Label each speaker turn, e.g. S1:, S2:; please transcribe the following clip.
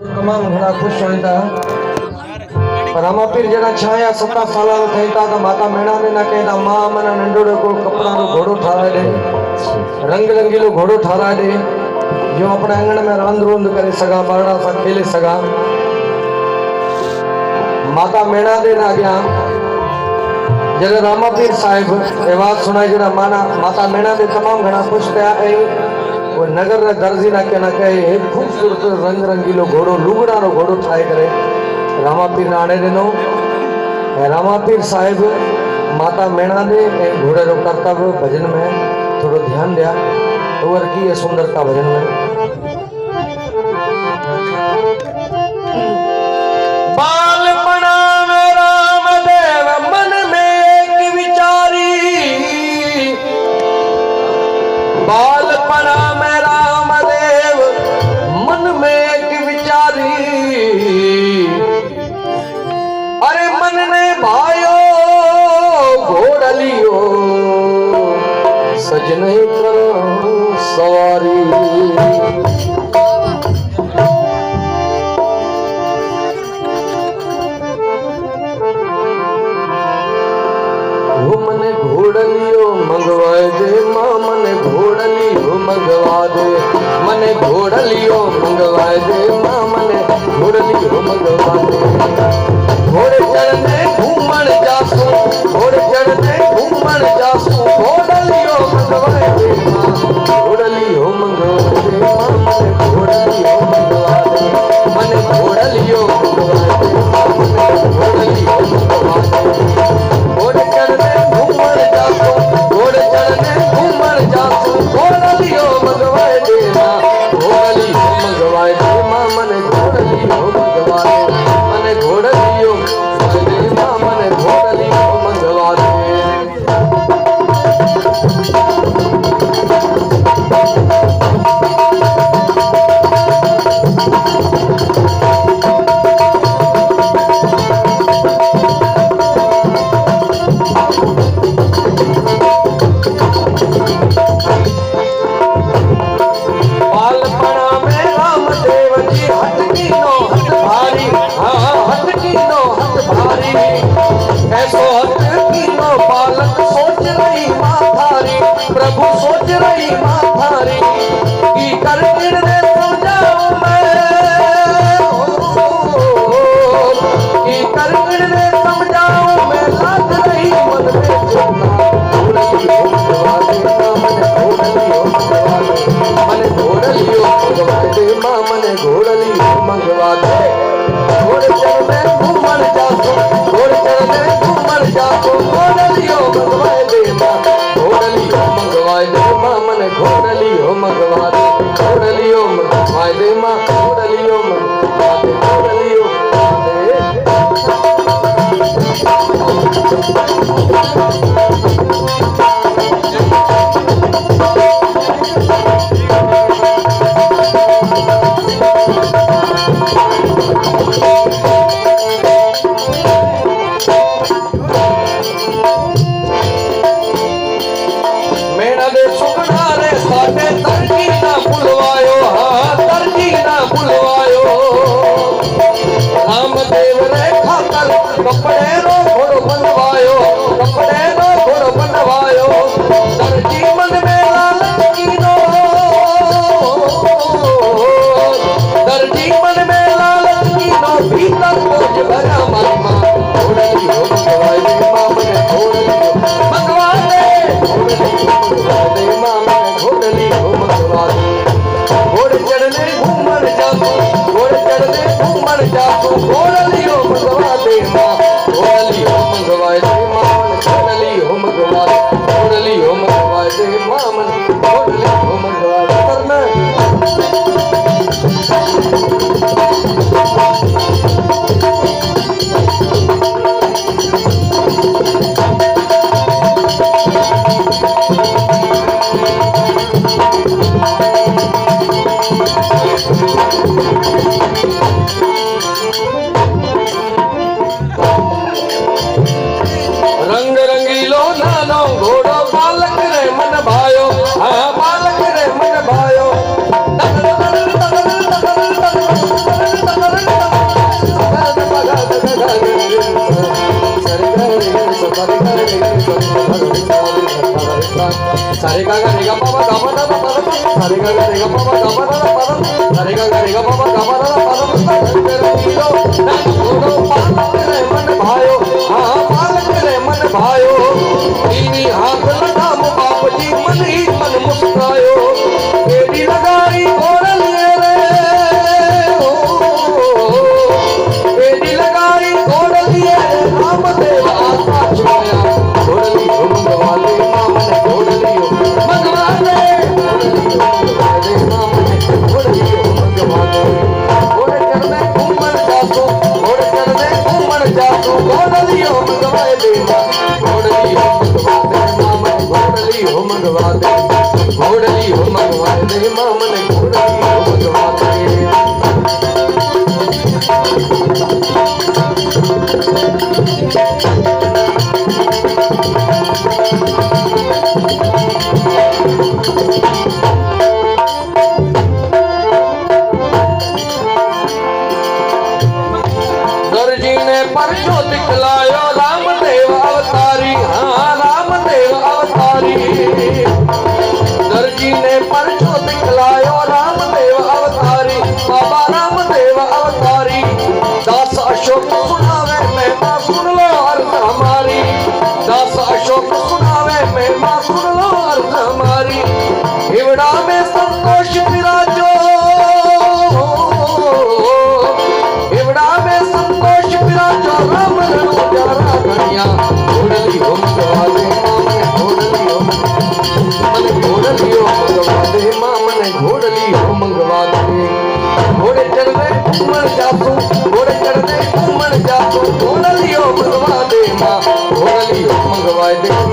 S1: तमाम घणा खुश होता रामापीर जरा छाया 7 साल था तो माता मेणा ने ना कहता मां मन नंढोड़े को कपड़ा रो घोड़ो ठारा दे रंग रंगीलो घोड़ो ठारा दे जो अपने आंगन में रांद रोंद करे सगा बारड़ा सा खेले सगा माता मेणा दे ना गया जब रामापीर साहिब ये बात सुनाई जरा माता मेणा दे तमाम घणा खुश थया वो नगर रे दर्जी ना के ना कहे खूबसूरत रंग रंगीलो घोड़ो लुगड़ा रो घोड़ो ठाए करे रामापीर ने आने दिनो रामापीर साहिब माता मेणा दे घोड़े रो कर्तव्य भजन में थोड़ो ध्यान दिया और की है सुंदरता भजन में बालपना में रामदेव मन में एक विचारी बालपना में रामदेव मन में एक विचारी अरे मन ने भायो घोड़लियो सजन करो सवारी वो मने घोड़लियो मंगवाए दे मां मने घोड़लियो मंगवा दे मने घोड़लियो मंगवाए दे मां मने घोड़लियो मंगवा दे घोड़े चढ़ने घूमण जासू घोड़े चढ़ने घूमण जासू घोड़लियो मंगवाए दे मां घोड़लियो मंगवा दे मां मने घोड़लियो मंगवा दे मने घोड़लियो मंगवा दे मां मने घोड़लियो मंगवा दे घोड़े चढ़ने घूमण जासू घोड़े चढ़ने घूमण जासू घोड़लियो मंगवाए दे मां घोड़लियो मंगवाए दे मां मने घोड़लियो मंगवा दे मने घोड़लियो दे मां मने घोड़लियो मंगवा दे प्रभु सोच रही माथारी की कर गिरने समझाऊं मैं की कर गिरने समझाऊं मैं लाग रही मन में चलना घोड़लियो मंगवा दे मने घोड़लियो मंगवा दे मां मने घोड़लियो मंगवा दे घोड़े चढ़ने घूमण जासू घोड़े चढ़ने घूमण जासू घोड़लियो मंगवा दे मां घोड़लियो मंगवाए दे मां मने घोड़लियो मंगवा दे घोड़लियो मंगवाए दे मां घोड़लियो मंगवा दे घोड़लियो मेणा दे सुखना रे साडे तरकी ना भुलवायो हां तरकी ना भुलवायो रामदेव रे खातर कपड़े रो घोड़ो बनवायो कपड़े रो घोड़ो बनवायो दर्जी मन में लालच कीनो दर्जी मन में लालच कीनो भीतर बोझ भरा मामा घोड़लियो मंगवाए दे मां मने घोड़लियो मंगवा दे घोड़लियो मां मने घोड़लियो मंगवा दे घोड़े चढ़ने घूमण जासू घोड़े चढ़ने घूमण जासू घोड़लियो मंगवा दे मां परचो दिखलायो रामदेव अवतारी, हाँ रामदेव अवतारी। दर्जी ने परचो दिखलायो रामदेव अवतारी, बाबा रामदेव अवतारी। दास अशोक सुनावे महिमा सुन लो अर्थ हमारी, दास अशोक सुनावे महिमा सुन लो अर्थ हमारी। हिवड़ा में संतोष विराजो, हिवड़ा में संतोष विराजो, राम रणो प्यारा गणिया। घोड़ली हो मंगवादे मामने घोड़ली हो, मन घोड़ली हो मंगवादे मामने घोड़ली हो मंगवादे। घोड़े चढ़ने घूमन जासू, घोड़े चढ़ने घूमन जासू, घोड़ली हो मंगवादे माँ घोड़ली हो मंगवादे।